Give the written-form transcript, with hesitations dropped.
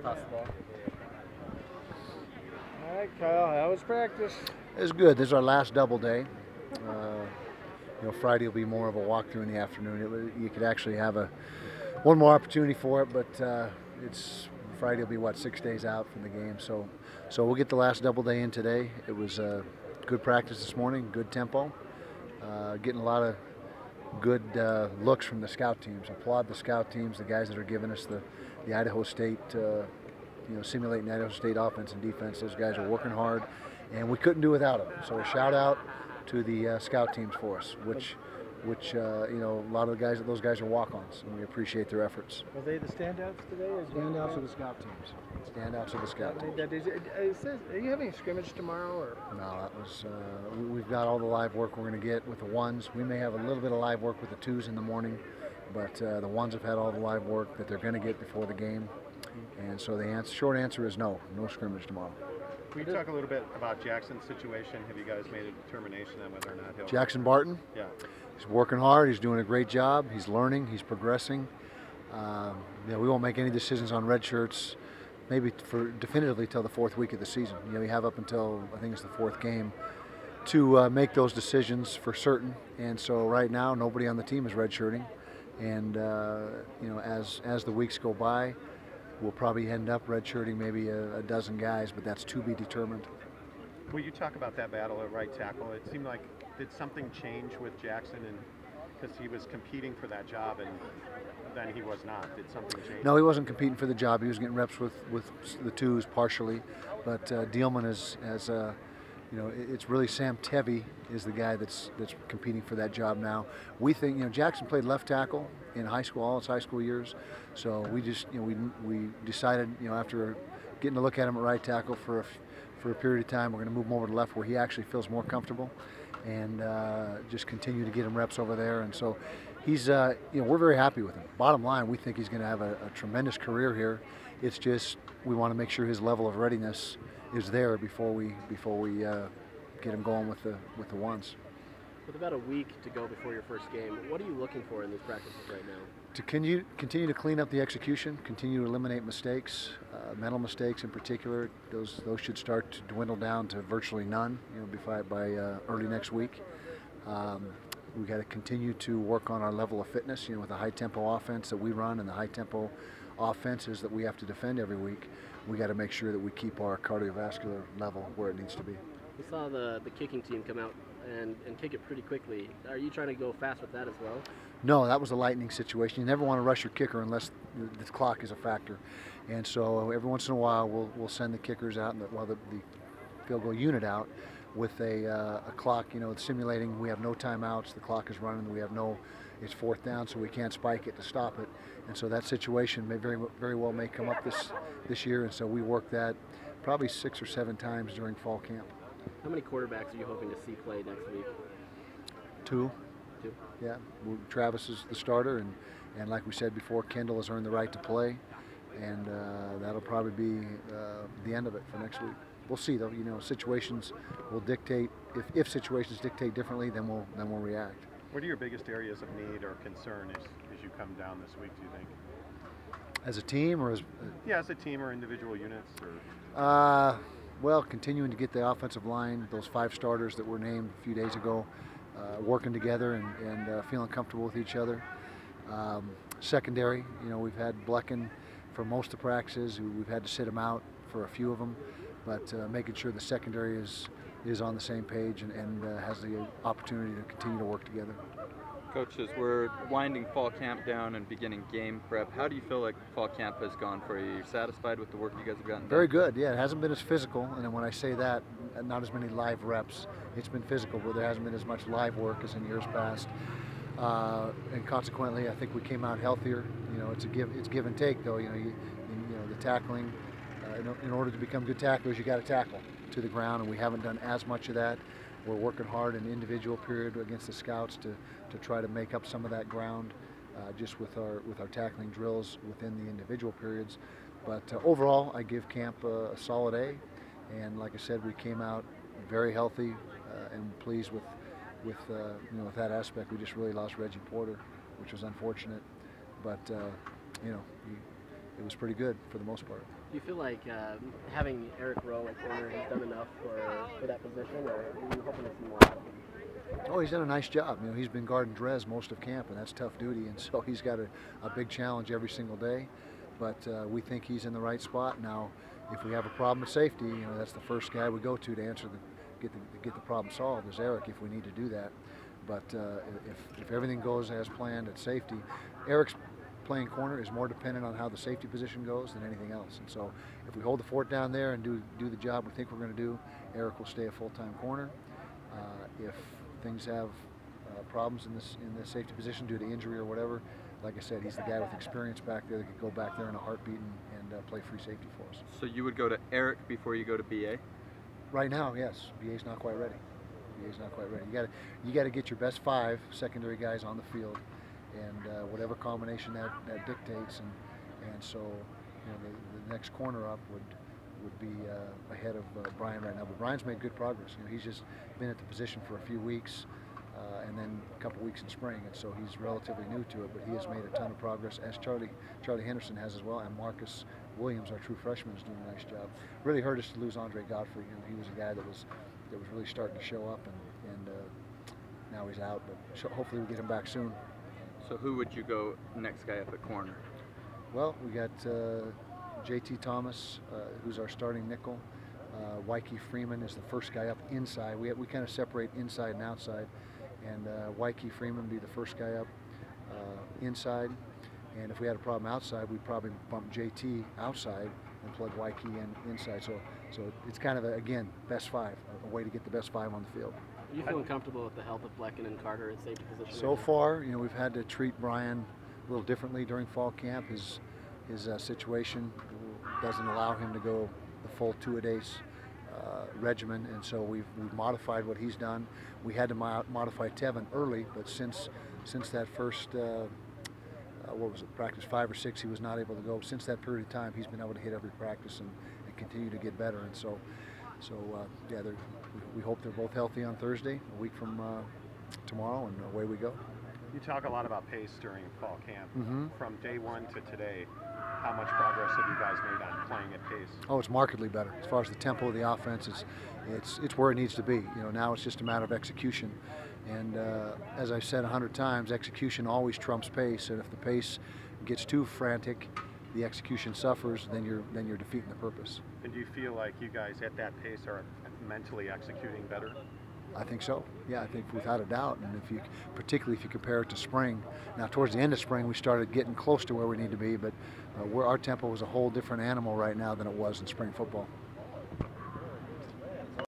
toss the ball. All right, Kyle, how was practice? It was good. This is our last double day. Friday will be more of a walkthrough in the afternoon. You could actually have one more opportunity for it, but Friday will be 6 days out from the game. So we'll get the last double day in today. It was good practice this morning, good tempo, getting a lot of good looks from the scout teams. Applaud the scout teams, the guys that are giving us the Idaho State, simulating the Idaho State offense and defense. Those guys are working hard, and we couldn't do without them. So a shout out to the scout teams for us, which a lot of those guys are walk-ons, and we appreciate their efforts. Were they the standouts today? Or Standouts of the scout teams. Standouts of the scout teams. Are you having a scrimmage tomorrow? Or? No, that was. We've got all the live work we're going to get with the ones. We may have a little bit of live work with the twos in the morning, but the ones have had all the live work that they're going to get before the game. And so the short answer is no scrimmage tomorrow. Can we talk a little bit about Jackson's situation? Have you guys made a determination on whether or not he'll... Jackson Barton? Yeah. He's working hard. He's doing a great job. He's learning. He's progressing. We won't make any decisions on red shirts maybe definitively till the fourth week of the season. We have up until, I think it's the fourth game, to make those decisions for certain. And so right now, nobody on the team is redshirting. And, as the weeks go by, we'll probably end up redshirting maybe a dozen guys, but that's to be determined. Will you talk about that battle at right tackle? It seemed like, did something change with Jackson, and because he was competing for that job and then he was not? Did something change? No, he wasn't competing for the job. He was getting reps with the twos partially, but Dielman it's really Sam Tevy is the guy that's competing for that job now. We think Jackson played left tackle in high school, all his high school years. So we just we decided after getting a look at him at right tackle for a period of time, we're going to move him over to left where he actually feels more comfortable, and just continue to get him reps over there. And so he's we're very happy with him. Bottom line, we think he's going to have a tremendous career here. It's just we want to make sure his level of readiness is there before we get him going with the ones. With about a week to go before your first game, what are you looking for in these practices right now? To continue to clean up the execution, continue to eliminate mistakes, mental mistakes in particular. Those should start to dwindle down to virtually none. By early next week. We got to continue to work on our level of fitness. With the high tempo offense that we run and the high tempo offenses that we have to defend every week, we got to make sure that we keep our cardiovascular level where it needs to be. We saw the kicking team come out and kick it pretty quickly. Are you trying to go fast with that as well? No, that was a lightning situation. You never want to rush your kicker unless the clock is a factor. And so every once in a while we'll send the kickers out, the field goal unit out with a clock, simulating we have no timeouts, the clock is running, it's fourth down, so we can't spike it to stop it. And so that situation may very well may come up this year, and so we work that probably 6 or 7 times during fall camp. How many quarterbacks are you hoping to see play next week? 2. Yeah, Travis is the starter, and like we said before, Kendall has earned the right to play, and that'll probably be the end of it for next week. We'll see though. Situations will dictate. If situations dictate differently, then we'll react. What are your biggest areas of need or concern as you come down this week, do you think? As a team, or as a team or individual units, or well, continuing to get the offensive line, those 5 starters that were named a few days ago, working together and feeling comfortable with each other. Secondary, we've had Blecken for most of the practices. We've had to sit him out for a few of them, but making sure the secondary is on the same page and has the opportunity to continue to work together. Coaches, we're winding fall camp down and beginning game prep. How do you feel like fall camp has gone for you? You're satisfied with the work you guys have gotten done? Very good, yeah. It hasn't been as physical, and when I say that, not as many live reps. It's been physical, but there hasn't been as much live work as in years past. And consequently, I think we came out healthier. It's give and take, though. The tackling. In order to become good tacklers, you got to tackle to the ground, and we haven't done as much of that. We're working hard in the individual period against the scouts to try to make up some of that ground, just with our tackling drills within the individual periods. But overall, I give camp a solid A, and like I said, we came out very healthy and pleased with that aspect. We just really lost Reggie Porter, which was unfortunate, but it was pretty good for the most part. Do you feel like having Eric Rowe at corner has done enough for that position, or are you hoping to see more out of him? Oh, he's done a nice job. You know, he's been guarding Drez most of camp, and that's tough duty, and so he's got a big challenge every single day. But we think he's in the right spot. Now, if we have a problem at safety, you know, that's the first guy we go to answer get the problem solved is Eric if we need to do that. But if everything goes as planned at safety, Eric's playing corner is more dependent on how the safety position goes than anything else. And so if we hold the fort down there and do the job we think we're going to do, Eric will stay a full-time corner. If things have problems in the safety position due to injury or whatever, like I said, he's the guy with experience back there that could go back there in a heartbeat and play free safety for us. So you would go to Eric before you go to BA? Right now, yes. BA's not quite ready. BA's not quite ready. You got to get your best 5 secondary guys on the field, and whatever combination that dictates, and so you know the next corner up would be ahead of Brian right now. But Brian's made good progress. You know, he's just been at the position for a few weeks, and then a couple weeks in spring, and so he's relatively new to it. But he has made a ton of progress, as Charlie Henderson has as well, and Marcus Williams, our true freshman, is doing a nice job. Really hurt us to lose Andre Godfrey. You know, he was a guy that was really starting to show up, and now he's out. But hopefully we get him back soon. So who would you go next guy up at corner? Well, we got JT Thomas, who's our starting nickel. Wyke Freeman is the first guy up inside. We kind of separate inside and outside, and Wyke Freeman would be the first guy up inside. And if we had a problem outside, we'd probably bump JT outside and plug Wyke in inside. So it's kind of again best 5, a way to get the best 5 on the field. Are you feeling comfortable with the health of Blecken and Carter at safety position? So far, you know, we've had to treat Brian a little differently during fall camp. His situation doesn't allow him to go the full 2-a-days regimen, and so we've modified what he's done. We had to modify Tevin early, but since that first what was it, practice 5 or 6, he was not able to go. Since that period of time, he's been able to hit every practice and continue to get better. And so yeah, we hope they're both healthy on Thursday, a week from tomorrow, and away we go. You talk a lot about pace during fall camp. Mm-hmm. From day 1 to today, how much progress have you guys made on playing at pace? Oh, it's markedly better. As far as the tempo of the offense, it's where it needs to be. You know, now it's just a matter of execution. And as I've said 100 times, execution always trumps pace. And if the pace gets too frantic, the execution suffers. Then you're defeating the purpose. And do you feel like you guys at that pace are mentally executing better? I think so. Yeah, I think without a doubt. And particularly if you compare it to spring. Now, towards the end of spring, we started getting close to where we need to be, but our tempo is a whole different animal right now than it was in spring football.